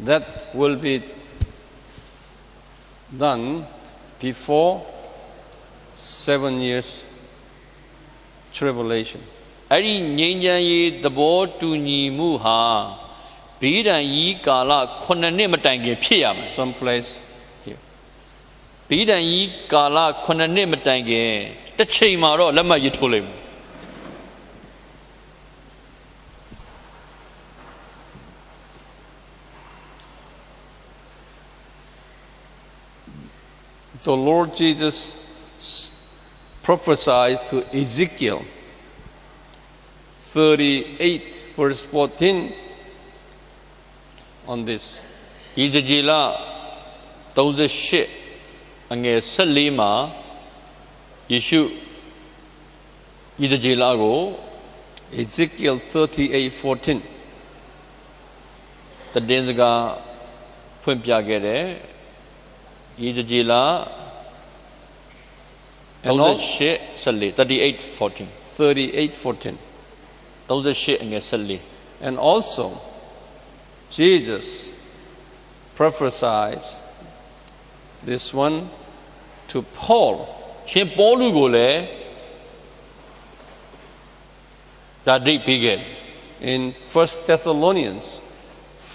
That will be done before 7 years tribulation. အဲ့ဒီငြိမ်းချမ်းရေးသဘောတူညီမှုဟာဘေးဒဏ်ကြီးကာလ9နှစ်မတိုင်ခင်ဖြစ်ရမယ် Someplace here. ဘေးဒဏ်ကြီးကာလ9နှစ်မတိုင်ခင်တစ်ချိန်မှာတော့လက်မှတ်ရေးထိုးလိုက်မယ် The Lord Jesus prophesied to Ezekiel 38 verse 14 on this. ဒီကြည်လ38အငယ်14မှာယေရှုဒီကြည်လကို Ezekiel 38:14. တည်င်းစကားဖွင့်ပြခဲ့တယ်ဒီကြည်လ And all 38 14 38:14. 38အငယ်14 And also, Jesus prophesied this one to Paul ရှင်ပေါလုကိုလည်းဒါဒိတ်ပေးခဲ့ in 1 Thessalonians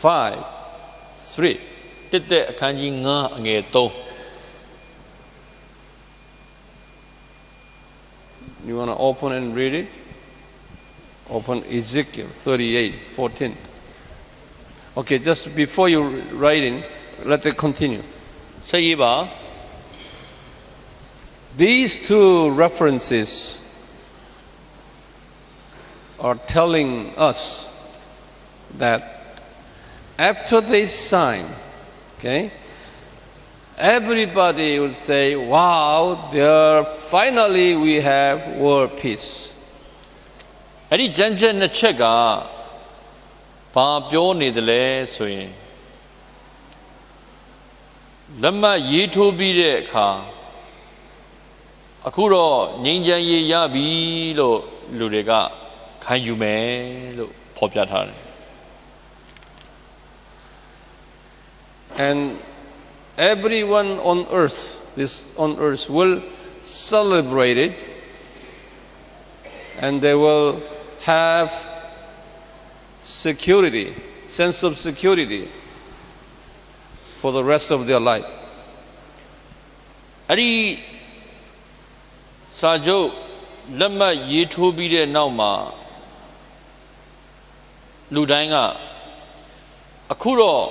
5:3. တစ်တဲ့အခန်းကြီး9အငယ်3 You want to open and read it? Open Ezekiel 38:14. Okay, just before you write in, let it continue. ဆက်ရေးပါ These two references are telling us that after this sign, okay, everybody will say, wow, there finally we have world peace. အဲ့ဒီကြမ်းကြက်နှစ်ချက်ကဘာပြောနေတယ်လဲဆိုရင်လက်မှတ်ရေးထိုးပြီးတဲ့အခါအခုတော့ငြိမ်းချမ်းရေးရပြီလို့လူတွေကခံယူမယ်လို့ဖော်ပြထားတယ် And everyone on earth, will celebrate it, and they will have security, sense of security for the rest of their life. အဲ့ဒီစာချုပ်လက်မှတ်ရေးထိုးပြီးတဲ့နောက်မှာလူတိုင်းကအခုတော့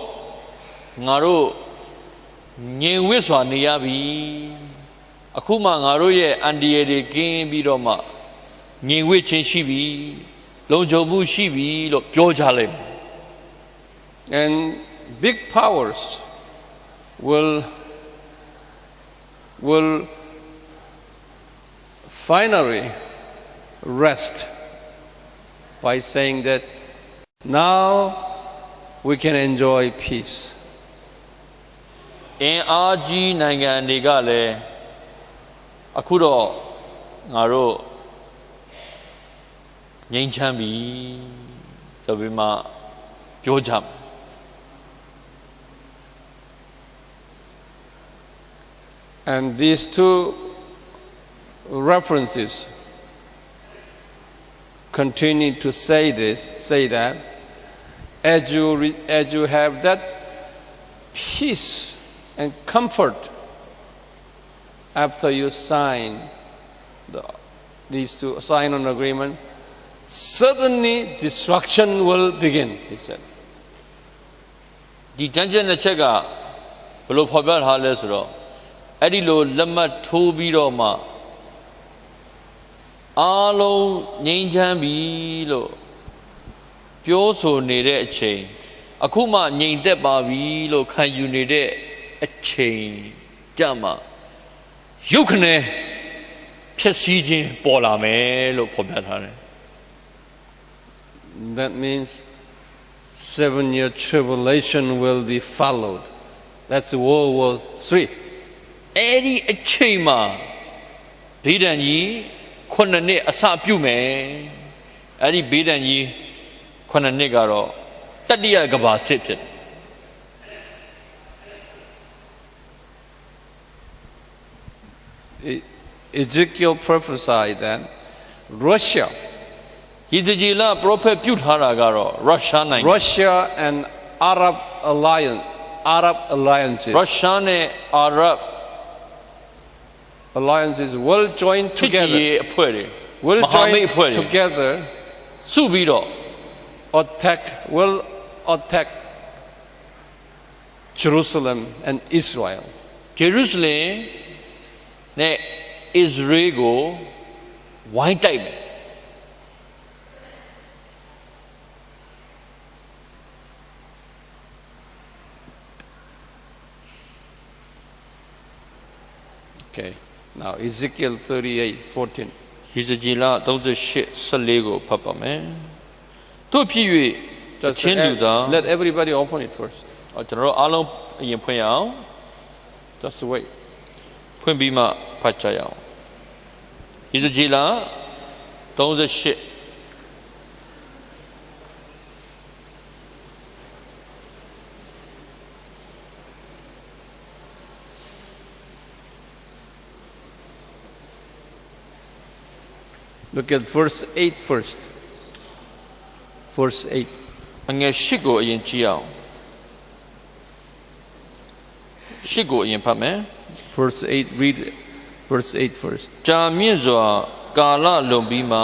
ငါတို့ငြိမ်ဝှက်စွာနေရပြီအခုမှငါတို့ရဲ့အန္တရာယ်တွေကင်းပြီးတော့မှငြိမ်ဝှက်ခြင်းရှိပြီလုံခြုံမှုရှိပြီလို့ပြောကြလိမ့်မယ် And big powers will finally rest by saying that now we can enjoy peace. အင်အားကြီးနိုင်ငံတွေကလည်းအခုတော့ငါတို့ငြိမ်းချမ်းပြီဆိုပြီးမှပြောကြမယ် And these two references continue to say that as you have that peace and comfort after you sign these two sign an agreement, suddenly destruction will begin, he said. ဒီတန်းချက်နှစ်ချက်ကဘယ်လိုဖော်ပြထားလဲဆိုတော့အဲ့ဒီလိုလက်မှတ်ထိုးပြီးတော့မှအားလုံးငြိမ်းချမ်းပြီလို့ပြောဆိုနေတဲ့အချိန်အခုမှငြိမ်သက်ပါပြီလို့ခံယူနေတဲ့အချိန်ကြမှာရုပ်ခနဲဖြစ်စည်းခြင်းပေါ်လာမယ်လို့ဖော်ပြထားတယ် That means 7-year tribulation will be followed. That's World War III. အဲ့ဒီအချိန်မှာဘေးဒဏ်ကြီးခုနှစ်နှစ်အစပြုမယ်အဲ့ဒီဘေးဒဏ်ကြီးခုနှစ်နှစ်ကတော့တတိယကမ္ဘာစစ်ဖြစ်တယ် Ezekiel prophesied that Russia ဒီတကြီးလာ prophet ပြုထားတာကတော့ရုရှားနိုင်ငံ Russia and Arab alliances ရုရှားနဲ့ Arab alliances will join ချစ်ကြည်ရေး together အဖွဲ့တွေ will မဟာမိတ် join အဖွဲ့တွေ together စုပြီးတော့ will attack Jerusalem and Israel. ဂျေရုဆလင်နဲ့ Israel ကိုဝိုင်းတိုက်မယ် Okay. Now Ezekiel 38:14. ယေဇကျေလ38:14ကိုဖတ်ပါမယ်တို့ဖြစ်၍ Just ချင်းလူသား let everybody open it first. ကျွန်တော်တို့အားလုံးအရင်ဖွင့်ရအောင် Just wait. ဖွင့်ပြီးမှဖတ်ကြရအောင် ယေဇကျေလ38 Look at verse 8 first. Verse 8. အငယ်8ကိုအရင်ကြည့်အောင်8ကိုအရင်ဖတ်မယ် Verse 8, read verse 8 first. ကြာမြင့်စွာကာလလွန်ပြီးမှ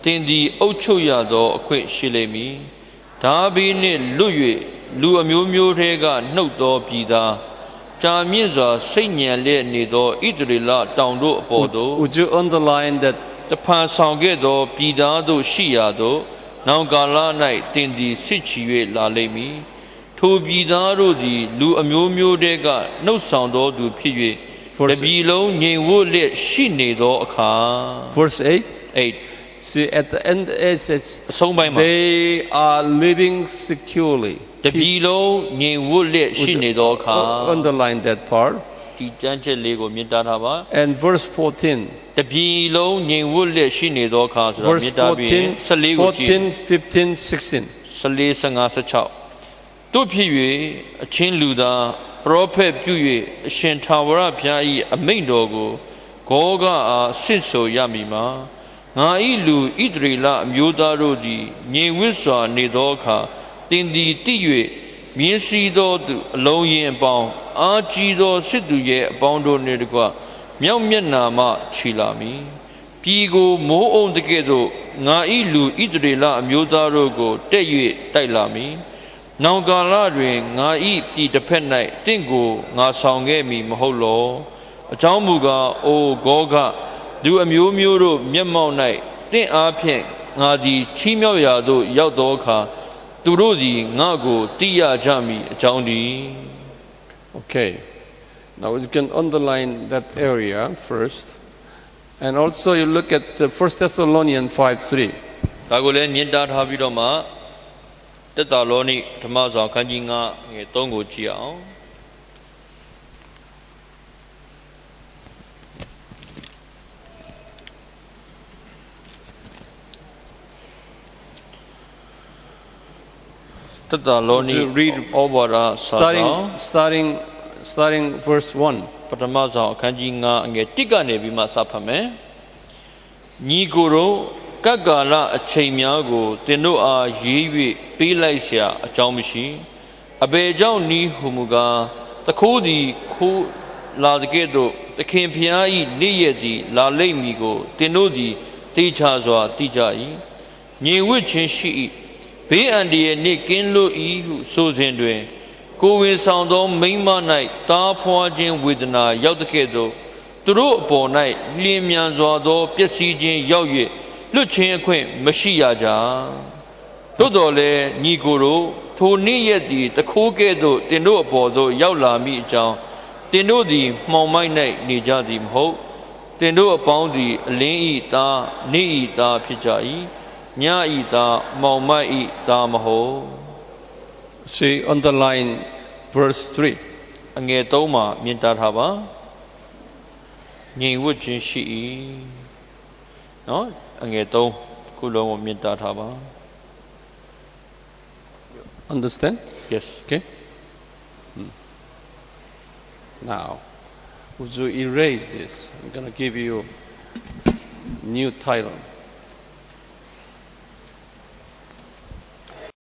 တင်သည်အုပ်ချုပ်ရသောအခွင့်ရှိလိမ့်မည်ဒါဘီနှင့်လွတ်၍လူအမျိုးမျိုးထဲကနှုတ်သောပြည်သားကြာမြင့်စွာစိတ်ညံလျက်နေသောဣသရေလတောင်တို့အပေါ်သို့ Would you underline that တဖန်ဆောင်ခဲ့သောပြည်သားတို့ရှိရာသို့နောင်ကာလ၌တင်သည်စစ်ချီ၍လာလိမ့်မည်ထိုပြည်သားတို့သည်လူအမျိုးမျိုးတဲကနှုတ်ဆောင်သောသူဖြစ်၍တပြည်လုံးငြိမ်ဝတ်လျက်ရှိနေသောအခါ verse 8? 8 See, at the end it says အဆုံးပိုင်းမှာ they are living securely. တပြည်လုံးငြိမ်ဝတ်လျက်ရှိနေသောအခါ Underline that part. ဒီကျမ်းချက်လေးကိုမြင်တာထားပါ And verse 14. တပြည်လုံးငြိမ်ဝတ်လျက်ရှိနေသောအခါဆိုတာ Verse မြင်တာပြီး14ကိုကြည့် 14, 15, 16. 14 15 16တို့ဖြစ်၍အချင်းလူသားပရောဖက်ပြု၍အရှင်ထာဝရဘုရား၏အမိန့်တော်ကိုဂောဂအားဆင့်ဆိုရမည်မှာငါ၏လူဣသရေလအမျိုးသားတို့သည်ငြိမ်ဝတ်စွာနေသောအခါတင်သည်တိ၍မြင်းစီသောသူအလုံးရင်အပေါင်းအာကြီးသောစစ်သူရဲ့အပေါင်းတို့နှင့်တကွမြောက်မျက်နာမှခြီလာမည်ပြည်ကိုမိုးအုံတကဲ့သို့ငါ၏လူဣသရေလအမျိုးသားတို့ကိုတက်၍တိုက်လာမည်နောင်ကာလတွင်ငါ၏ပြည်တစ်ဖက်၌တင့်ကိုငါဆောင်ခဲ့မည်မဟုတ်လောအကြောင်းမူကားအိုဂောဂသူအမျိုးမျိုးတို့မျက်မှောက်၌တင့်အားဖြင့်ငါသည်ချီးမြှောက်ရာသို့ရောက်သောအခါသူတို့သည်ငါကိုတိရကြမည်အကြောင်းတည်း Okay. Now you can underline that area first. And also you look at 1 Thessalonians 5:3. ဒါကိုလည်းမြင်တာထားပြီးတော့မှတက်တာလောနိဓမ္မဆောင်ခန်းကြီး9ငယ်3ကိုကြည့်အောင်တက်တာလောနိ read ဩဝါဒစာဆောင် starting verse 1. ပထမဆောင်အခန်းကြီး9အငယ်1ကနေပြီးမှစဖတ်မယ်ညီကိုတို့ကက္ကာလအချိန်များကိုတင်တို့အားရေး၍ပေးလိုက်เสียအကြောင်းမရှိအဘယ်ကြောင့်နီးဟုမူကားတခိုးသည်ခိုးလာတဲ့ကဲ့သို့သခင်ဖျား၏နေ့ရက်သည်လာလိမ့်မည်ကိုတင်တို့သည်သိချစွာသိကြ၏ငြိမ်ဝှက်ခြင်းရှိ၏ဘေးအန္တရာယ်နှင့်ကင်းလွတ်၏ဟုဆိုစဉ်တွင်ကိုယ်ဝင်ဆောင်သောမိန်းမ၌တားဖွာခြင်းဝေဒနာရောက်တဲ့ကဲ့သို့သူတို့အပေါ်၌လျင်မြန်စွာသောပျက်စီးခြင်းရောက်၍လွတ်ခြင်းအခွင့်မရှိရကြသို့တော်လည်းညီကိုတို့ထိုနေ့ရက်သည်တခိုးကဲ့သို့တင်တို့အပေါ်သို့ရောက်လာမိအကြောင်းတင်တို့သည်မှောင်မိုက်၌နေကြသည်မဟုတ်တင်တို့အပေါင်းသည်အလင်းဤသားနေ့ဤသားဖြစ်ကြ၏ညဤသားမှောင်မိုက်ဤသားမဟုတ် See, underline verse 3. အငယ်3မှာမြင်တာထားပါငြိမ်ဝှက်ခြင်းရှိ၏နော်အငယ်3ခုလုံးကိုမြင်တာထားပါ Understand? yes Okay. Now, would you erase this? I'm going to give you new title.